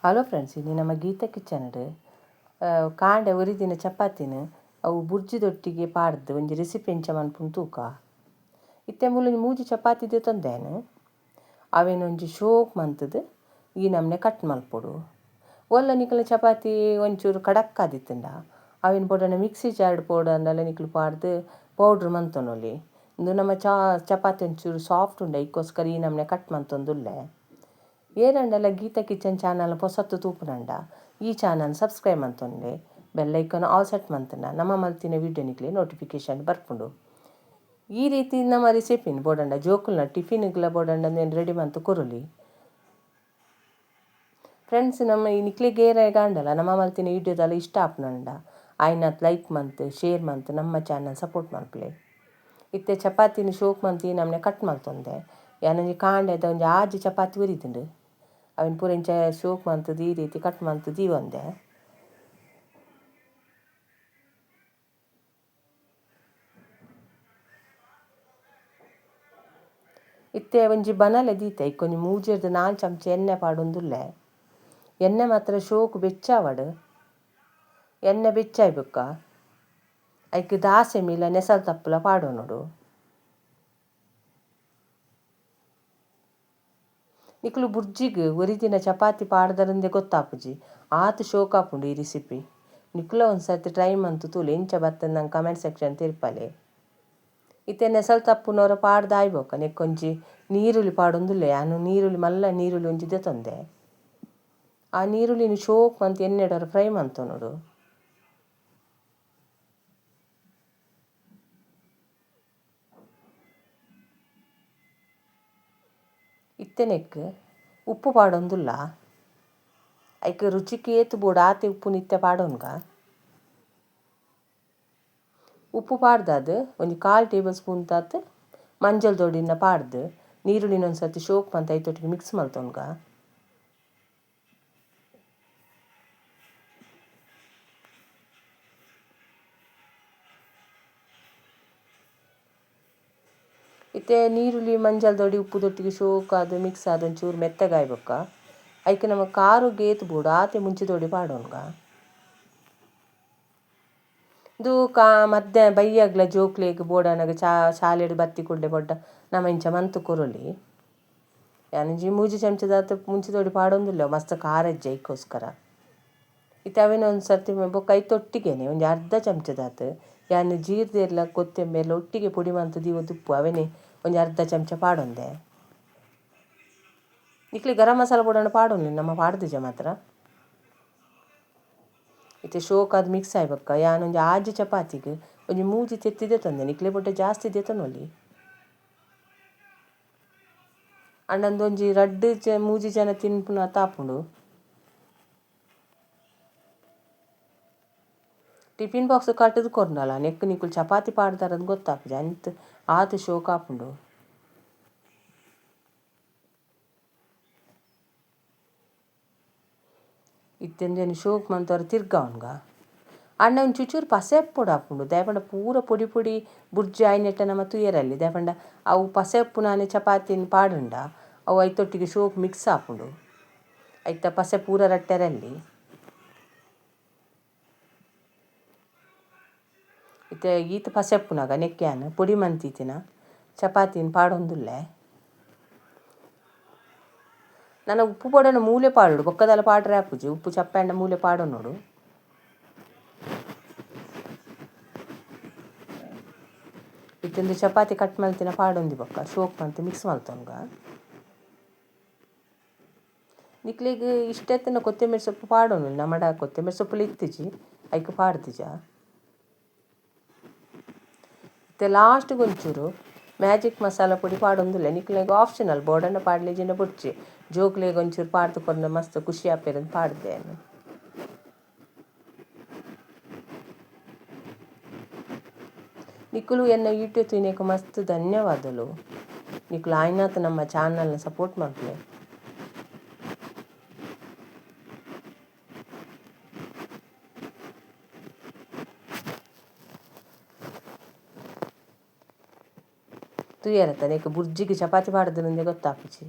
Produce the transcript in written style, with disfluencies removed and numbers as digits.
Hello friends, ಇದು ನಮ್ಮ ಗೀತಾ ಕಿಚನ್ಡ್ ಕಾಂಡೆ ಒರಿದಿನ ಚಪಾತಿನ ಅವು ಬುರ್ಜಿದೊಟ್ಟಿಗೆ ಪಾಡ್ದು ಒಂಜಿ ರೆಸಿಪಿ ಎಂಚ ಮನ್ಪುಂಡು ತೂಕ. ಇತ್ತೆ ಮೂಲೊಂಜಿ ಮೂಜಿ ಚಪಾತಿ ತಂದೇನು ಅವೇನೊಂಜಿ ಶೋಕ್ ಮಂತದ್ದು ಈ ನಮ್ನೆ ಕಟ್ ಮಲ್ಪೊಡು. ಒಲ್ಲ ನಿಕಲ್ನ ಚಪಾತಿ ಒಂಚೂರು ಕಡಕ್ ಆದಿತ್ತಂಡ ಅವೇನು ಬೋಡನ ಮಿಕ್ಸಿ ಜಾರ್ಡ್ ಪೋಡಂಡಲ ನಿಕಲು ಪಾಡ್ದು ಪೌಡ್ರ್ ಮಂತೊನೊಲಿ. ಇಂದು ನಮ್ಮ ಚಪಾತಿ ಒಂಚೂರು ಸಾಫ್ಟ್ ಉಂಡ ಇಕ್ಕೋಸ್ಕರ ಈ ನಮ್ನೆ ಕಟ್ ಮಂತೊಂದುಲ್ಲೆ. ಏರಂಡಲ ಗೀತಾ ಕಿಚನ್ ಚಾನಲ್ ಹೊಸತ್ತು ತೂಪುನಂಡ ಈ ಚಾನಲ್ ಸಬ್ಸ್ಕ್ರೈಬ್ ಮಂತೊಂಡೆ ಬೆಲ್ ಐಕಾನ್ ಆಲ್ ಸೆಟ್ ಮಂತನ ನಮ್ಮ ಮಲ್ತಿನ ವಿಡಿಯೋ ನಿಕ್ಲೆ ನೋಟಿಫಿಕೇಶನ್ ಬರ್ಪುಂಡು. ಈ ರೀತಿ ನಮ್ಮ ರೆಸಿಪಿನ ಬೋಡಂಡ ಜೋಕುಲ್ನ ಟಿಫಿನ್ಗಳ ಬೋಡಂಡ ರೆಡಿ ಮಂತು ಕೊರೊಲಿ. ಫ್ರೆಂಡ್ಸ್, ನಮ್ಮ ಈ ನಿಕ್ಲೆ ಗೇರ ಗಾಂಡಲ ನಮ್ಮ ಮಲ್ತಿನ ವಿಡಿಯೋದಲ್ಲ ಇಷ್ಟ ಆಪುನಂಡ ಆಯ್ನತ್ ಲೈಕ್ ಮಂತ್ ಶೇರ್ ಮಂತ್ ನಮ್ಮ ಚಾನಲ್ ಸಪೋರ್ಟ್ ಮಲ್ಪಲೆ. ಇತ್ತೆ ಚಪಾತಿನ ಶೋಕ್ ಮಂತ್ ಈ ನಮ್ನೆ ಕಟ್ ಮಲ್ತೊಂದೆ ಯಾನೊಂಜಿ ಕಾಂಡೆದ ಒಂಜಿ ಆಜಿ ಚಪಾತಿ ಒರಿದುಂಡು ಅವನ್ ಪೂರ ಇಂಚ ಶೋಕ್ ಮಂತದ್ದು ಈ ರೀತಿ ಕಟ್ ಮಂತು ದೀವೊಂದೆ. ಇತ್ತೆ ಒಂಜಿ ಬನಲೆ ದೀತೆ ಇಕ್ಕೊಂಜಿ ಮೂಜೆರ್ದು 4 ಚಮಚ ಎಣ್ಣೆ ಪಾಡೊಂದುಲ್ಲೆ. ಎಣ್ಣೆ ಮಾತ್ರ ಶೋಕ್ ಬೆಚ್ಚಾವಡು. ಎಣ್ಣೆ ಬೆಚ್ಚಾಯ್ಬೊಕ್ಕ ಐಕ್ ದಾಸೆ ಮೀಲ ನೆಸಲ್ ತಪ್ಪುಲ ಪಾಡೋನೊಡು. ನಿಕ್ಲು ಬುರ್ಜಿಗ್ ಒರಿದಿನ ಚಪಾತಿ ಪಾಡ್ದರಂದೆ ಗೊತ್ತಾಪುಜಿ ಆತು ಶೋಕ್ ಆಪುಂಡು ಈ ರೆಸಿಪಿ. ನಿಕ್ಲ ಒಂದ್ಸರ್ತಿ ಟ್ರೈ ಮಂತು ತೂಲೆ ಎಂಚ ಬರ್ತದೆ ನಂಗೆ ಕಮೆಂಟ್ ಸೆಕ್ಷನ್ ತಿರ್ಪಲೆ. ಇತ್ತೆ ನೆಸಲ್ ತಪ್ಪುನವರ ಪಾಡ್ದಾಯ್ಬೊಕ್ಕ ನೆಕ್ಕೊಂಜಿ ನೀರುಳ್ಳಿ ಪಾಡೊಂದುಲ್ಲೆ. ನಾನು ನೀರುಳ್ಳಿ ಒಂಜಿ ದೆತೊಂದೆ. ಆ ನೀರುಳ್ಳಿನ ಶೋಕ್ ಮಂತ್ ಎಣ್ಣೆಡರ ಫ್ರೈ ಮಂತೊನೊಡು. ಇತ್ತೆನೆಕ್ ಉಪ್ಪು ಪಾಡೊಂದುಲ್ಲ. ಐಕ್ ರುಚಿಗೆ ಏತು ಬೋಡು ಆತೆ ಉಪ್ಪು ನಿತ್ಯ ಪಾಡೋನ್ಗ. ಉಪ್ಪು ಪಾಡ್ದಾದ ಒಂಜಿ 1/4 ಟೇಬಲ್ ಸ್ಪೂನ್ ತಾತ್ ಮಂಜಲ್ ದೊಡಿನ ಪಾಡ್ದು ನೀರುಳ್ಳಿನ ಒಂದ್ಸರ್ತಿ ಶೋಕ್ ಮಂತ್ ಐತೊಟ್ಟಿಗೆ ಮಿಕ್ಸ್ ಮಲ್ತೊನ್ಗ. ಇತ್ತೆ ನೀರುಳ್ಳಿ ಮಂಜಲ್ ದೊಡಿ ಉಪ್ಪು ದೊಟ್ಟಿಗೆ ಶೋಕ್ ಆದು ಮಿಕ್ಸ್ ಆದ ಒಂಚೂರು ಮೆತ್ತಗಾಯ್ಬೊಕ್ಕ ಐಕೆ ನಮಗೆ ಕಾರುಗೆ ಏತು ಬೋಡು ಆತೆ ಮುಂಚೆ ದೊಡಿ ಪಾಡೋನ್ಗ. ಇದು ಮಧ್ಯಾಹ್ನ ಬೈಯಾಗ್ಲ ಜೋಕ್ಲೆಗ್ ಬೋಡನಗ ಶಾಲೆಡ್ ಬತ್ತಿ ಕೊಡ್ಲೆ ಬೊಡ್ಡ ನಮ್ಮ ಇಂಚ ಮಂತು ಕೊರೊಲಿ. ಯಾನಂಜಿ ಮೂಜಿ ಚಮಚದಾತ ಮುಂಚೆ ದೊಡಿ ಪಾಡೊಂದುಲ್ಲ ಮಸ್ತ್ ಖಾರ ಇಜ್ಜೆ ಇಕ್ಕೋಸ್ಕರ. ಇತ್ತೆ ಅವೇನು ಒಂದು ಸರ್ತಿ ಬೊಕ್ಕ ಐತೊಟ್ಟಿಗೆನೆ ಒಂಜಿ ಅರ್ಧ ಚಮಚದಾತ ಯಾನು ಜೀರ್ದೆರ್ಲ ಕೊತ್ತಂಬರಿ ಒಟ್ಟಿಗೆ ಪುಡಿ ಮಂತು ದೀವೊಂದು ಉಪ್ಪು ಅವೇನೆ ಒಂಜಿ ಅರ್ಧ ಚಮಚ ಪಾಡೊಂದೆ. ನಿಕ್ಲಿ ಗರಂ ಮಸಾಲ ಪೌಡರ್ ಪಾಡೊಂದು ನಮ್ಮ ಪಾಡ್ದಿಜ ಮಾತ್ರ. ಇತ್ತೆ ಶೋಕ್ ಅದು ಮಿಕ್ಸ್ ಆಯ್ಬೊಕ್ಕ ಯಾನೊಂಜಿ ಆಜಿ ಚಪಾತಿಗೆ ಒಂಜಿ ಮೂಜಿ ತೆತ್ತಿದೆ ತಂದೆ ನಿಕ್ಲೆ ಬೊಟ್ಟೆ ಜಾಸ್ತಿ ದೇತನೊಲಿ. ಅಂಡೊಂದೊಂಜಿ ಮೂಜಿ ಜನ ತಿನ್ಪುನ ತಾಪುಂಡು. ಟಿಫಿನ್ ಬಾಕ್ಸ್ ಕಟ್ಟದು ಕೊರ್ನಲ ನೆಕ್ ನಿಕುಲು ಚಪಾತಿ ಪಾಡ್ದಾರಂದು ಗೊತ್ತಾಪುಜಿ ಅಂತ್ ಆತು ಶೋಕ್ ಆಪುಂಡು. ಇತ್ತೆಂದೇನು ಶೋಕ್ ಮಂತವ್ರ ತಿರ್ಗವನ್ಗ ಅಣ್ಣ ಒಂದು ಚುಚೂರು ಪಸೆ ಪೊಡಿ ಹಾಪುಂಡು ದಯಪಂಡ ಪೂರ ಪೊಡಿ ಪೊಡಿ ಬುರ್ಜಿ ಆಯ್ನೆಟ್ಟ ನಮ್ಮ ತುಯ್ಯರಲ್ಲಿ ದಯಪಂಡ ಅವು ಪಸೆ ಉಪ್ಪು ನಾನೇ ಚಪಾತಿನ ಪಾಡುಂಡ ಅವು ಐತೊಟ್ಟಿಗೆ ಶೋಕ್ ಮಿಕ್ಸ್ ಆಪುಂಡು ಐತ ಪಸೆ ಪೂರ ರಟ್ಟೆರಲ್ಲಿ. ಇತ್ತೆ ಈತ ಪಸೆ ಉಪ್ಪುನಾಗ ನೆಕ್ಕ್ಯಾನ ಪೊಡಿ ಮಂತಿತ್ತಿನ ಚಪಾತಿನ ಪಾಡೊಂದುಲ್ಲೆ. ನನ್ನ ಉಪ್ಪು ಪೊಡನ ಮೂಲೆ ಪಾಡೋಡು ಬೊಕ್ಕದಲ್ಲ ಪಾಡ್ರೆ ಆಪುಜಿ ಉಪ್ಪು ಚಪ್ಪಂಡ ಮೂಲೆ ಪಾಡೋನೋಡು. ಇತ್ತೊಂದು ಚಪಾತಿ ಕಟ್ ಮಲ್ತಿನ ಪಾಡೊಂದಿ ಬೊಕ್ಕ ಶೋಕ್ ಮಂತ್ ಮಿಕ್ಸ್ ಮಲ್ತೊನ್ಗ. ನಿಕ್ಲಿಗೆ ಇಷ್ಟೆತ್ತನ ಕೊತ್ತಂಬರಿ ಸೊಪ್ಪು ಪಾಡೋನು ನಮ್ಮಡ ಕೊತ್ತಂಬರಿ ಸೊಪ್ಪುಲು ಇತ್ತಿಜಿ ಐಕ್ ಪಾಡ್ದಿಜ. ಮತ್ತೆ ಲಾಸ್ಟ್ಗೆ ಒಂಚೂರು ಮ್ಯಾಜಿಕ್ ಮಸಾಲ ಪೊಡಿ ಪಾಡೊಂದುಲ್ಲೆ ನಿಕ್ಲೆಗ್ ಆಪ್ಷನಲ್ ಬೋಡನ್ನ ಪಾಡ್ಲಿಜಿನ ಬುಡ್ಚಿ ಜೋಕ್ಲೆಗ್ ಒಂಚೂರು ಪಾಡ್ದು ಕೊಂಡು ಮಸ್ತ್ ಖುಷಿ ಆಪೇರಂದು ಪಾಡ್ದೇನು. ನಿಕುಲು ಎನ್ನ ವಿಡಿಯೋ ತುಯ್ನೇಕ ಮಸ್ತ್ ಧನ್ಯವಾದಲು. ನಿಕುಲು ಆಯ್ನಾತ್ ನಮ್ಮ ಚಾನಲ್ನ ಸಪೋರ್ಟ್ ಮಲ್ಪಲೆ. ತುಯ್ಯರತ್ತ ನೆಕ್ ಬುರ್ಜಿಗೆ ಚಪಾತಿ ಪಾಡ್ದರಂದೆ ಗೊತ್ತಾಪುಜಿ.